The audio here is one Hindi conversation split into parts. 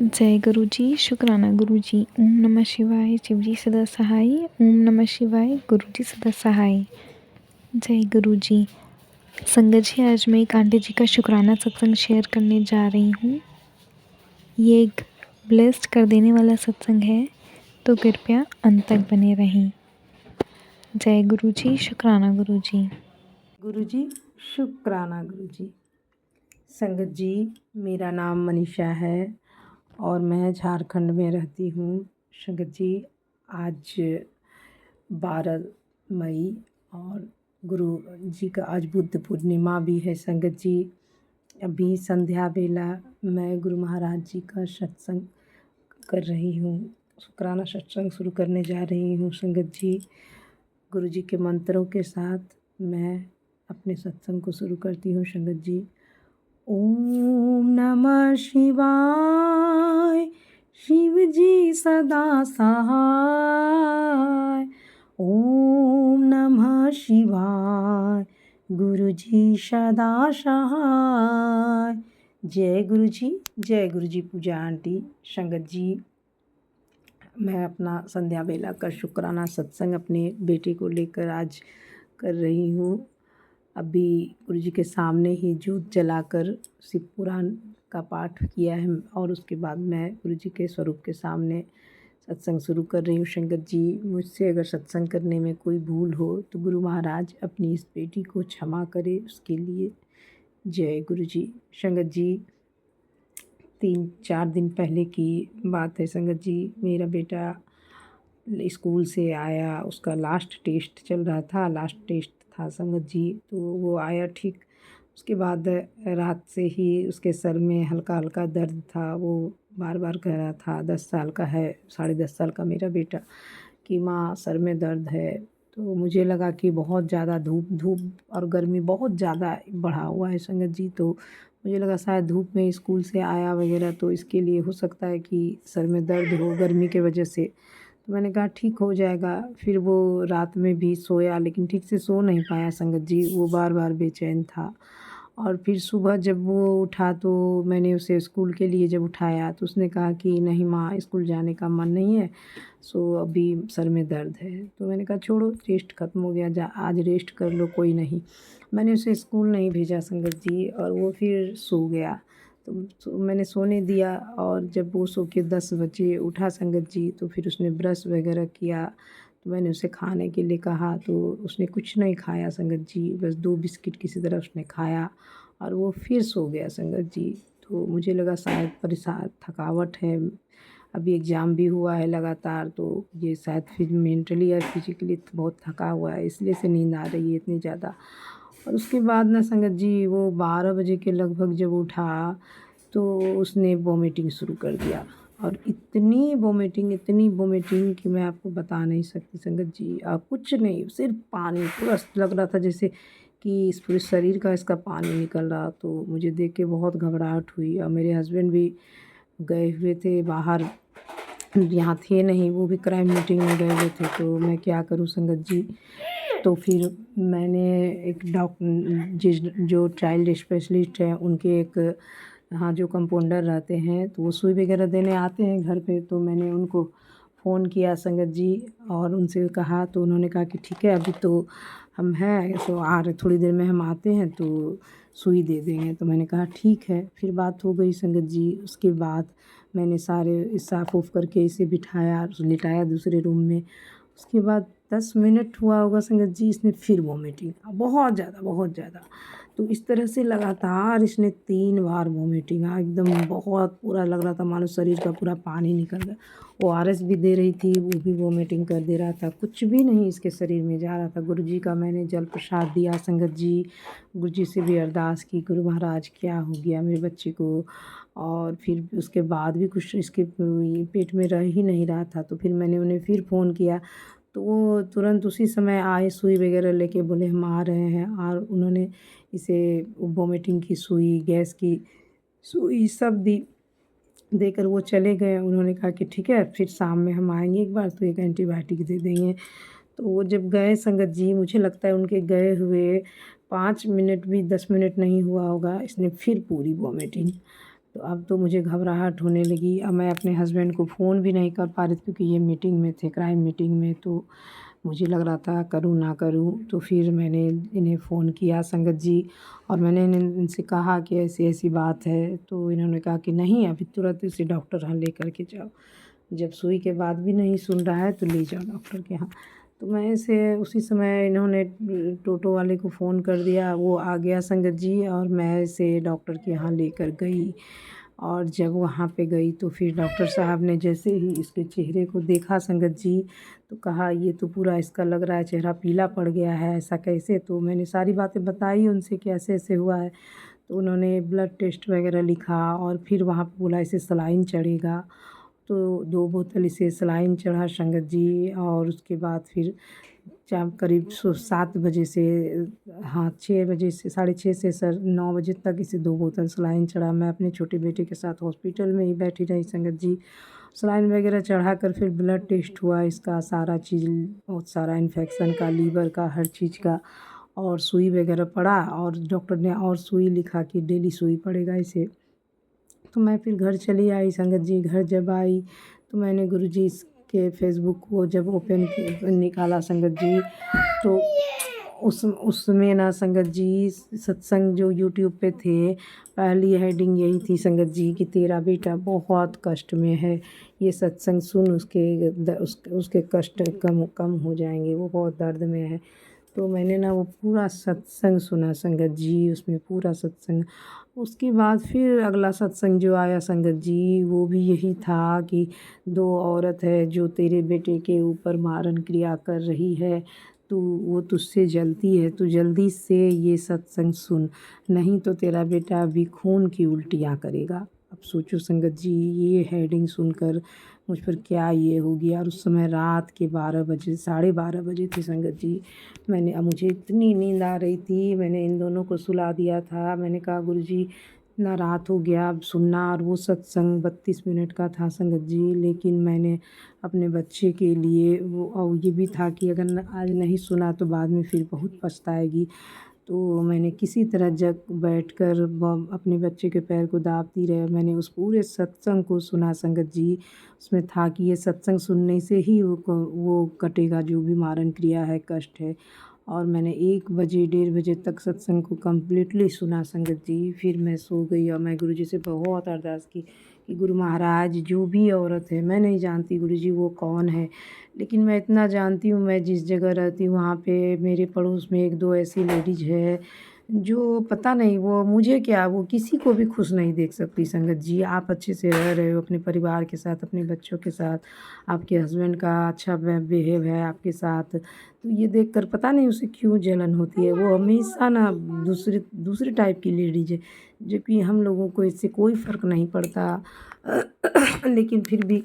जय गुरु जी, शुक्राना गुरु जी। ओम नमः शिवाय, शिव जी सदा सहाय। ओम नमः शिवाय, गुरु जी सदा सहाय। जय गुरु जी। संगत जी, आज मैं एक आंटी जी का शुक्राना सत्संग शेयर करने जा रही हूँ। ये एक ब्लेस्ड कर देने वाला सत्संग है, तो कृपया अंत तक बने रहें। जय गुरु जी, शुक्राना गुरु जी। गुरु जी, शुक्राना गुरु जी। संगत जी, मेरा नाम मनीषा है और मैं झारखंड में रहती हूँ। संगत जी, आज 12 मई और गुरु जी का आज बुद्ध पूर्णिमा भी है। संगत जी, अभी संध्या बेला मैं गुरु महाराज जी का सत्संग कर रही हूँ, शुक्राना सत्संग शुरू करने जा रही हूँ। संगत जी, गुरु जी के मंत्रों के साथ मैं अपने सत्संग को शुरू करती हूँ। संगत जी, ओम नमः शिवाय, शिव जी सदा सहाय। ओम नमः शिवाय, गुरु जी सदा सहाय। जय गुरु जी, जय गुरु जी। पूजा आंटी। संगत जी, मैं अपना संध्या बेला का शुक्राना सत्संग अपने बेटे को लेकर आज कर रही हूँ। अभी गुरु जी के सामने ही जोत जलाकर शिव पुराण का पाठ किया है और उसके बाद मैं गुरु जी के स्वरूप के सामने सत्संग शुरू कर रही हूँ। संगत जी, मुझसे अगर सत्संग करने में कोई भूल हो तो गुरु महाराज अपनी इस बेटी को क्षमा करे, उसके लिए जय गुरु जी। संगत जी, 3-4 दिन पहले की बात है। संगत जी, मेरा बेटा स्कूल से आया, उसका लास्ट टेस्ट चल रहा था, लास्ट टेस्ट था संगत जी। तो वो आया ठीक, उसके बाद रात से ही उसके सर में हल्का हल्का दर्द था। वो बार बार कह रहा था, 10 साल का है, 10.5 साल का मेरा बेटा, कि माँ सर में दर्द है। तो मुझे लगा कि बहुत ज़्यादा धूप और गर्मी बहुत ज़्यादा बढ़ा हुआ है संगत जी। तो मुझे लगा शायद धूप में स्कूल से आया वगैरह, तो इसके लिए हो सकता है कि सर में दर्द हो गर्मी के वजह से। तो मैंने कहा ठीक हो जाएगा। फिर वो रात में भी सोया, लेकिन ठीक से सो नहीं पाया संगत जी, वो बार बार बेचैन था। और फिर सुबह जब वो उठा तो मैंने उसे स्कूल के लिए जब उठाया तो उसने कहा कि नहीं माँ, स्कूल जाने का मन नहीं है, सो अभी सर में दर्द है। तो मैंने कहा छोड़ो, टेस्ट ख़त्म हो गया, जा आज रेस्ट कर लो, कोई नहीं। मैंने उसे स्कूल नहीं भेजा संगत जी, और वो फिर सो गया। तो मैंने सोने दिया, और जब वो सो के 10 बजे उठा संगत जी, तो फिर उसने ब्रश वगैरह किया। तो मैंने उसे खाने के लिए कहा, तो उसने कुछ नहीं खाया संगत जी, बस 2 बिस्किट किसी तरह उसने खाया और वो फिर सो गया संगत जी। तो मुझे लगा शायद परेशान, थकावट है, अभी एग्ज़ाम भी हुआ है लगातार, तो ये शायद फिर मेंटली या फिजिकली बहुत थका हुआ है, इसलिए से नींद आ रही है इतनी ज़्यादा। और उसके बाद ना संगत जी, वो 12 बजे के लगभग जब उठा तो उसने वॉमिटिंग शुरू कर दिया, और इतनी वॉमिटिंग कि मैं आपको बता नहीं सकती संगत जी। कुछ नहीं, सिर्फ पानी, पूरा लग रहा था जैसे कि इस पूरे शरीर का इसका पानी निकल रहा। तो मुझे देख के बहुत घबराहट हुई, और मेरे हस्बैंड भी गए हुए थे बाहर, यहाँ थे नहीं, वो भी क्राइम मीटिंग में गए हुए थे। तो मैं क्या करूँ संगत जी। तो फिर मैंने एक जिस जो चाइल्ड स्पेशलिस्ट हैं उनके एक, हाँ, जो कंपाउंडर रहते हैं, तो वो सुई वगैरह देने आते हैं घर पे, तो मैंने उनको फ़ोन किया संगत जी और उनसे कहा। तो उन्होंने कहा कि ठीक है, अभी तो हम हैं, तो आ रहे, थोड़ी देर में हम आते हैं तो सुई दे देंगे। तो मैंने कहा ठीक है। फिर बात हो गई संगत जी। उसके बाद मैंने सारे साफ़ उफ करके इसे बिठाया, लिटाया दूसरे रूम में। उसके बाद 10 मिनट हुआ होगा संगत जी, इसने फिर वॉमिटिंग, बहुत ज़्यादा बहुत ज़्यादा। तो इस तरह से लगातार इसने 3 बार वॉमिटिंग, एकदम बहुत, पूरा लग रहा था मानो शरीर का पूरा पानी निकल गया। ओआरएस भी दे रही थी, वो भी वॉमिटिंग कर दे रहा था, कुछ भी नहीं इसके शरीर में जा रहा था। गुरु जी का मैंने जल प्रसाद दिया संगत जी, गुरु जी से भी अरदास की, गुरु महाराज क्या हो गया मेरे बच्चे को। और फिर उसके बाद भी कुछ इसके पेट में रह ही नहीं रहा था। तो फिर मैंने उन्हें फिर फ़ोन किया, तो वो तुरंत उसी समय आए, सुई वगैरह लेके, बोले हम आ रहे हैं। और उन्होंने इसे वोमिटिंग की सुई, गैस की सुई सब दी, देकर वो चले गए। उन्होंने कहा कि ठीक है, फिर शाम में हम आएंगे एक बार, तो एक एंटीबायोटिक दे देंगे। तो वो जब गए संगत जी, मुझे लगता है उनके गए हुए 5 मिनट भी 10 मिनट नहीं हुआ होगा, इसने फिर पूरी वॉमिटिंग। तो अब तो मुझे घबराहट होने लगी। अब मैं अपने हस्बैंड को फ़ोन भी नहीं कर पा रही थी क्योंकि ये मीटिंग में थे, क्राइम मीटिंग में। तो मुझे लग रहा था करूँ ना करूँ। तो फिर मैंने इन्हें फ़ोन किया संगत जी, और मैंने इनसे कहा कि ऐसी-ऐसी बात है। तो इन्होंने कहा कि नहीं, अभी तुरंत इसे डॉक्टर यहाँ लेकर के जाओ। जब सुई के बाद भी नहीं सुन रहा है तो ले जाओ डॉक्टर के यहाँ। तो मैं इसे उसी समय इन्होंने टोटो वाले को फ़ोन कर दिया, वो आ गया संगत जी, और मैं इसे डॉक्टर के यहाँ लेकर गई। और जब वहाँ पे गई तो फिर डॉक्टर साहब ने जैसे ही इसके चेहरे को देखा संगत जी, तो कहा ये तो पूरा इसका लग रहा है चेहरा पीला पड़ गया है, ऐसा कैसे? तो मैंने सारी बातें बताई उनसे कि ऐसे-ऐसे हुआ है। तो उन्होंने ब्लड टेस्ट वग़ैरह लिखा, और फिर वहाँ पे बोला इसे सलाइन चढ़ेगा। तो 2 बोतल इसे सलाइन चढ़ा संगत जी, और उसके बाद फिर करीब 7 बजे से, हाँ 6 बजे से, साढ़े 6 से 9 बजे तक इसे 2 बोतल सलाइन चढ़ा। मैं अपने छोटे बेटे के साथ हॉस्पिटल में ही बैठी रही संगत जी। सलाइन वगैरह चढ़ा कर फिर ब्लड टेस्ट हुआ इसका, सारा चीज़, बहुत सारा इन्फेक्शन का, लीवर का, हर चीज़ का, और सुई वगैरह पड़ा, और डॉक्टर ने और सुई लिखा कि डेली सुई पड़ेगा इसे। तो मैं फिर घर चली आई संगत जी। घर जब आई तो मैंने गुरुजी के फ़ेसबुक को जब ओपन निकाला संगत जी, तो उसमें ना संगत जी सत्संग जो यूट्यूब पे थे, पहली हेडिंग यही थी संगत जी कि तेरा बेटा बहुत कष्ट में है, ये सत्संग सुन, उसके कष्ट कम कम हो जाएंगे, वो बहुत दर्द में है। तो मैंने ना वो पूरा सत्संग सुना संगत जी, उसमें पूरा सत्संग। उसके बाद फिर अगला सत्संग जो आया संगत जी, वो भी यही था कि 2 औरत है जो तेरे बेटे के ऊपर मारण क्रिया कर रही है, वो तुझसे जलती है, तू जल्दी से ये सत्संग सुन, नहीं तो तेरा बेटा अभी खून की उल्टियाँ करेगा। अब सोचो संगत जी, ये हेडिंग सुनकर मुझ पर क्या ये हो गया। और उस समय रात के 12 बजे, साढ़े 12 बजे थे संगत जी। अब मुझे इतनी नींद आ रही थी, मैंने इन दोनों को सुला दिया था। मैंने कहा गुरुजी इतना रात हो गया, अब सुनना। और वो सत्संग 32 मिनट का था संगत जी, लेकिन मैंने अपने बच्चे के लिए वो, और ये भी था कि अगर आज नहीं सुना तो बाद में फिर बहुत पछताएगी। तो मैंने किसी तरह जग बैठकर अपने बच्चे के पैर को दाबती रही। मैंने उस पूरे सत्संग को सुना संगत जी। उसमें था कि ये सत्संग सुनने से ही वो कटेगा, जो भी मारण क्रिया है, कष्ट है। और मैंने 1 बजे, 1:30 बजे तक सत्संग को कंप्लीटली सुना संगत जी। फिर मैं सो गई, और मैं गुरुजी से बहुत अरदास की कि गुरु महाराज, जो भी औरत है, मैं नहीं जानती गुरुजी वो कौन है, लेकिन मैं इतना जानती हूँ, मैं जिस जगह रहती हूँ वहाँ पे मेरे पड़ोस में 1-2 ऐसी लेडीज़ है जो पता नहीं, वो मुझे क्या, वो किसी को भी खुश नहीं देख सकती संगत जी। आप अच्छे से रह रहे हो अपने परिवार के साथ, अपने बच्चों के साथ, आपके हस्बैंड का अच्छा बिहेव है आपके साथ, तो ये देखकर पता नहीं उसे क्यों जलन होती है। वो हमेशा ना दूसरे टाइप की लेडीज़ है, जबकि हम लोगों को इससे कोई फ़र्क नहीं पड़ता। लेकिन फिर भी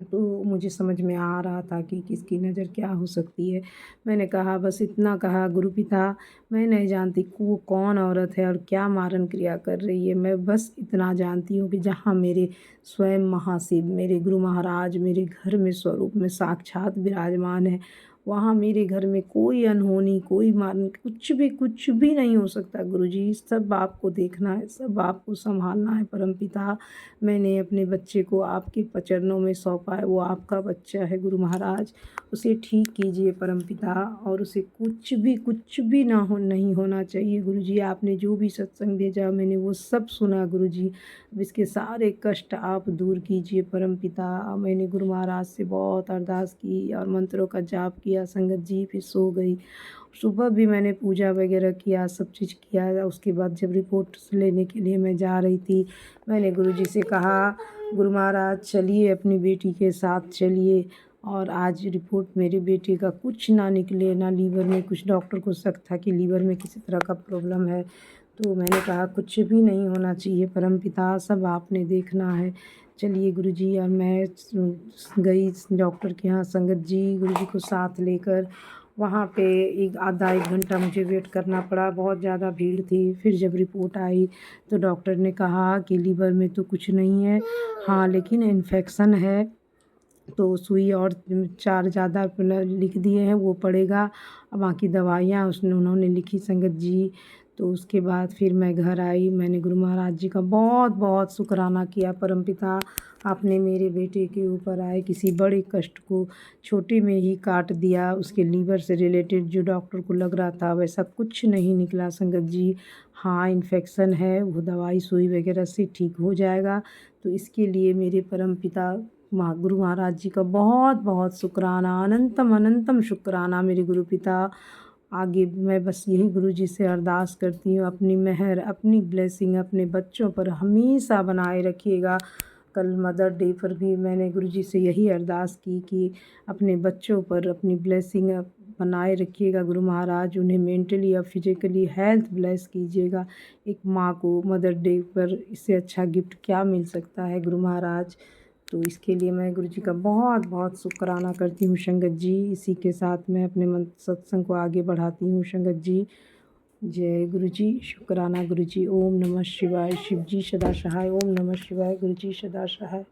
तो मुझे समझ में आ रहा था कि किसकी नज़र क्या हो सकती है। मैंने कहा, बस इतना कहा, गुरुपिता मैं नहीं जानती कि वो कौन औरत है और क्या मारण क्रिया कर रही है। मैं बस इतना जानती हूँ कि जहाँ मेरे स्वयं महाशिव, मेरे गुरु महाराज मेरे घर में स्वरूप में साक्षात विराजमान है, वहाँ मेरे घर में कोई अनहोनी, कोई मारण, कुछ भी नहीं हो सकता गुरुजी। सब आपको देखना है, सब आपको सँभालना है परमपिता। मैंने अपने बच्चे को आपके चरणों में सौंपा है, वो आपका बच्चा है गुरु महाराज। उसे ठीक कीजिए परमपिता, और उसे कुछ भी नहीं होना चाहिए गुरुजी। आपने जो भी सत्संग भेजा मैंने वो सब सुना गुरुजी। अब इसके सारे कष्ट आप दूर कीजिए परमपिता। मैंने गुरु महाराज से बहुत अरदास की और मंत्रों का जाप किया संगत जी, फिर सो गई। सुबह भी मैंने पूजा वगैरह किया, सब चीज़ किया। उसके बाद जब रिपोर्ट्स लेने के लिए मैं जा रही थी, मैंने गुरुजी से कहा, गुरु महाराज चलिए अपनी बेटी के साथ चलिए, और आज रिपोर्ट मेरे बेटे का कुछ ना निकले, ना लीवर में कुछ, डॉक्टर को शक था कि लीवर में किसी तरह का प्रॉब्लम है। तो मैंने कहा कुछ भी नहीं होना चाहिए परमपिता, सब आपने देखना है, चलिए गुरुजी। और मैं गई डॉक्टर के यहाँ संगत जी, गुरुजी को साथ लेकर। वहाँ पे आधा 1 घंटा मुझे वेट करना पड़ा, बहुत ज़्यादा भीड़ थी। फिर जब रिपोर्ट आई तो डॉक्टर ने कहा कि लीवर में तो कुछ नहीं है, हाँ लेकिन इन्फेक्शन है, तो सुई और 4 ज़्यादा लिख दिए हैं, वो पड़ेगा। बाकी दवाइयाँ उन्होंने लिखी संगत जी। तो उसके बाद फिर मैं घर आई, मैंने गुरु महाराज जी का बहुत बहुत शुक्राना किया। परमपिता, आपने मेरे बेटे के ऊपर आए किसी बड़े कष्ट को छोटे में ही काट दिया। उसके लीवर से रिलेटेड जो डॉक्टर को लग रहा था वैसा कुछ नहीं निकला संगत जी। हाँ, इन्फेक्शन है, वो दवाई सुई वगैरह से ठीक हो जाएगा। तो इसके लिए मेरे परमपिता गुरु महाराज जी का बहुत बहुत शुक्राना, अनंतम अनंतम शुक्राना मेरे गुरु पिता। आगे मैं बस यही गुरु जी से अरदास करती हूँ, अपनी मेहर, अपनी ब्लेसिंग अपने बच्चों पर हमेशा बनाए रखिएगा। कल मदर डे पर भी मैंने गुरु जी से यही अरदास की कि अपने बच्चों पर अपनी ब्लेसिंग बनाए रखिएगा गुरु महाराज, उन्हें मेंटली और फिजिकली हेल्थ ब्लेस कीजिएगा। एक माँ को मदर डे पर इससे अच्छा गिफ्ट क्या मिल सकता है गुरु महाराज। तो इसके लिए मैं गुरु जी का बहुत बहुत शुक्राना करती हूँ संगत जी। इसी के साथ मैं अपने मन सत्संग को आगे बढ़ाती हूँ संगत जी। जय गुरु जी, शुक्राना गुरु जी। ओम नमः शिवाय। शिव जी सदा सहाय। ओम नमः शिवाय। गुरु जी सदा सहाय।